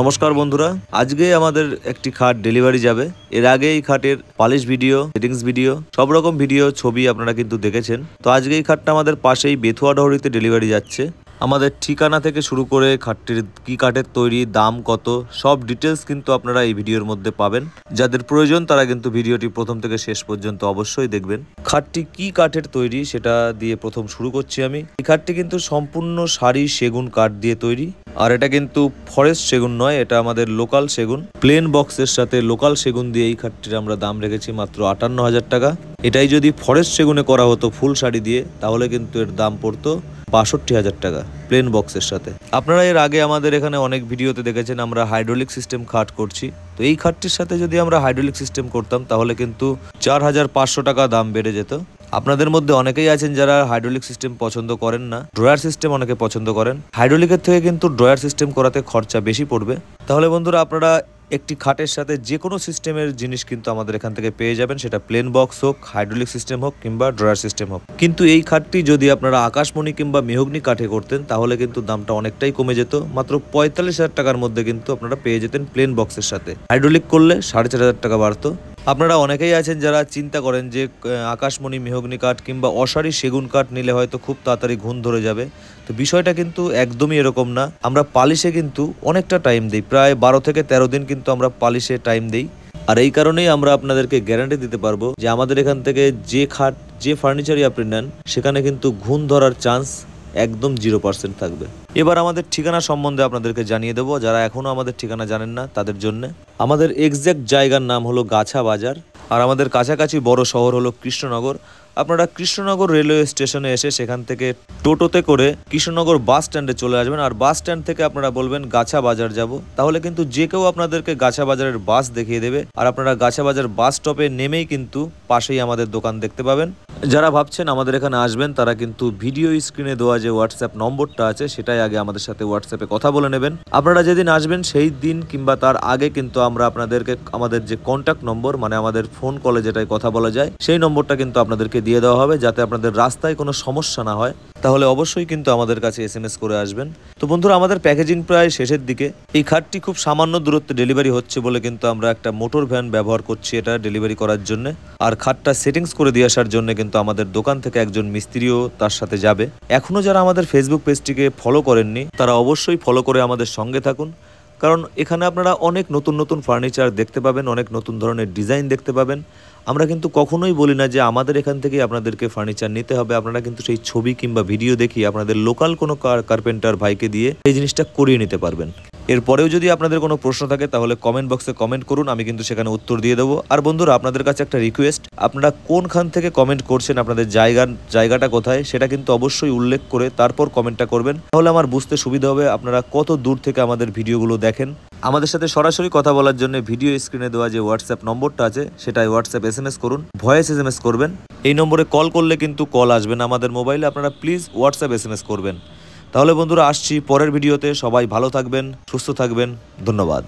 নমস্কার বন্ধুরা, আজকে আমাদের একটি খাট ডেলিভারি যাবে। এর আগে এই খাটের পালিশ ভিডিও, সেটিংস ভিডিও, সব রকম ভিডিও ছবি আপনারা কিন্তু দেখেছেন। তো আজকে এই খাটটা আমাদের পাশেই বেথুয়াডহরিতে ডেলিভারি যাচ্ছে। আমাদের ঠিকানা থেকে শুরু করে খাটটির কি কাঠের তৈরি, দাম কত, সব ডিটেলস কিন্তু আপনারা এই ভিডিওর মধ্যে পাবেন। যাদের প্রয়োজন তারা কিন্তু ভিডিওটি প্রথম থেকে শেষ পর্যন্ত অবশ্যই দেখবেন। খাটটি কি কাঠের তৈরি সেটা দিয়ে প্রথম শুরু করছি আমি। এই খাটটি কিন্তু সম্পূর্ণ সারি সেগুন কাঠ দিয়ে তৈরি, আর এটা কিন্তু ফরেস্ট সেগুন নয়, এটা আমাদের লোকাল সেগুন। প্লেন বক্সের সাথে লোকাল সেগুন দিয়ে এই খাটটির আমরা দাম রেখেছি মাত্র 58,000 টাকা। এটাই যদি ফরেস্ট সেগুনে করা হতো ফুল শাড়ি দিয়ে, তাহলে কিন্তু এর দাম পড়তো 62,000 টাকা প্লেন বক্সের সাথে। আপনারা এর আগে আমাদের এখানে অনেক ভিডিওতে দেখেছেন আমরা হাইড্রোলিক সিস্টেম খাট করছি। তো এই খাটটির সাথে যদি আমরা হাইড্রোলিক সিস্টেম করতাম তাহলে কিন্তু 4,500 টাকা দাম বেড়ে যেত। আপনাদের মধ্যে অনেকেই আছেন যারা হাইড্রোলিক সিস্টেম পছন্দ করেন না, ড্রয়ার সিস্টেম অনেকে পছন্দ করেন। হাইড্রোলিকের থেকে কিন্তু ড্রয়ার সিস্টেম করাতে খরচা বেশি পড়বে। তাহলে বন্ধুরা, আপনারা একটি খাটের সাথে যে কোনো সিস্টেমের জিনিস কিন্তু আমাদের এখান থেকে পেয়ে যাবেন, সেটা প্লেন বক্স হোক, হাইড্রোলিক সিস্টেম হোক কিংবা ড্রয়ার সিস্টেম হোক। কিন্তু এই খাটটি যদি আপনারা আকাশমণি কিংবা মেহগনি কাঠে করতেন তাহলে কিন্তু দামটা অনেকটাই কমে যেত। মাত্র 45,000 টাকার মধ্যে কিন্তু আপনারা পেয়ে যেতেন প্লেন বক্সের সাথে। হাইড্রোলিক করলে 4,500 টাকা বাড়তো। আপনারা অনেকেই আছেন যারা চিন্তা করেন যে আকাশমণি মেহগনি কাঠ কিংবা অসারি সেগুন কাঠ নিলে হয়তো খুব তাড়াতাড়ি ঘুণ ধরে যাবে। তো বিষয়টা কিন্তু একদমই এরকম না। আমরা পালিশে কিন্তু অনেকটা টাইম দিই, প্রায় 12 থেকে 13 দিন কিন্তু আমরা পালিশে টাইম দিই। আর এই কারণেই আমরা আপনাদেরকে গ্যারান্টি দিতে পারবো যে আমাদের এখান থেকে যে খাট, যে ফার্নিচারই আপনি নেন, সেখানে কিন্তু ঘুণ ধরার চান্স একদম 0% থাকবে। এবার আমাদের ঠিকানা সম্বন্ধে আপনাদেরকে জানিয়ে দেবো, যারা এখনও আমাদের ঠিকানা জানেন না তাদের জন্য। আমাদের এক্স্যাক্ট জায়গার নাম হলো গাছা বাজার, আর আমাদের কাছাকাছি বড় শহর হলো কৃষ্ণনগর। আপনারা কৃষ্ণনগর রেলওয়ে স্টেশনে এসে সেখান থেকে টোটোতে করে কৃষ্ণনগর বাস স্ট্যান্ডে চলে আসবেন, আর বাস স্ট্যান্ড থেকে আপনারা বলবেন গাছা বাজার যাব, তাহলে কিন্তু যে কেউ আপনাদেরকে গাছা বাজারের বাস দেখিয়ে দেবে। আর আপনারা গাছা বাজার বাস স্টপে নেমেই কিন্তু পাশেই আমাদের দোকান দেখতে পাবেন। যারা ভাবছেন আমাদের এখানে আসবেন তারা কিন্তু ভিডিও স্ক্রিনে দেওয়া যে হোয়াটসঅ্যাপ নম্বরটা আছে সেটাই আগে আমাদের সাথে হোয়াটসঅ্যাপে কথা বলে নেবেন। আপনারা যেদিন আসবেন সেই দিন কিংবা তার আগে কিন্তু আমরা আপনাদেরকে আমাদের যে কন্ট্যাক্ট নম্বর, মানে আমাদের ফোন কলে যেটাই কথা বলা যায়, সেই নম্বরটা কিন্তু আপনাদেরকে দিয়ে দেওয়া হবে, যাতে আপনাদের রাস্তায় কোনো সমস্যা না হয়। তাহলে অবশ্যই কিন্তু আমাদের কাছে SMS করে আসবেন। তো বন্ধুরা, আমাদের প্যাকেজিং প্রায় শেষের দিকে। এই খাটটি খুব সামান্য দূরত্বে ডেলিভারি হচ্ছে বলে কিন্তু আমরা একটা মোটর ভ্যান ব্যবহার করছি এটা ডেলিভারি করার জন্য। আর খাটটা সেটিংস করে দিয়ে আসার জন্য কিন্তু আমাদের দোকান থেকে একজন মিস্ত্রিও তার সাথে যাবে। এখনও যারা আমাদের ফেসবুক পেজটিকে ফলো করেননি তারা অবশ্যই ফলো করে আমাদের সঙ্গে থাকুন, কারণ এখানে আপনারা অনেক নতুন নতুন ফার্নিচার দেখতে পাবেন, অনেক নতুন ধরনের ডিজাইন দেখতে পাবেন। আমরা কিন্তু কখনোই বলি না যে আমাদের এখান থেকেই আপনাদেরকে ফার্নিচার নিতে হবে। আপনারা কিন্তু সেই ছবি কিংবা ভিডিও দেখিয়ে আপনাদের লোকাল কোনো কার্পেন্টার ভাইকে দিয়ে এই জিনিসটা করিয়ে নিতে পারবেন। এরপরেও যদি আপনাদের কোনো প্রশ্ন থাকে তাহলে কমেন্ট বক্সে কমেন্ট করুন, আমি কিন্তু সেখানে উত্তর দিয়ে দেবো। আর বন্ধুরা, আপনাদের কাছে একটা রিকোয়েস্ট, আপনারা কোনখান থেকে কমেন্ট করছেন, আপনাদের জায়গাটা কোথায় সেটা কিন্তু অবশ্যই উল্লেখ করে তারপর কমেন্টটা করবেন, তাহলে আমার বুঝতে সুবিধা হবে আপনারা কত দূর থেকে আমাদের ভিডিওগুলো দেখেন। আমাদের সাথে সরাসরি কথা বলার জন্য ভিডিও স্ক্রিনে দেওয়া যে হোয়াটসঅ্যাপ নম্বরটা আছে সেটাই হোয়াটসঅ্যাপ SMS করুন, ভয়েস SMS করবেন। এই নম্বরে কল করলে কিন্তু কল আসবে না আমাদের মোবাইলে, আপনারা প্লিজ হোয়াটসঅ্যাপ SMS করবেন। তাহলে বন্ধুরা, আসছি পরের ভিডিওতে। সবাই ভালো থাকবেন, সুস্থ থাকবেন, ধন্যবাদ।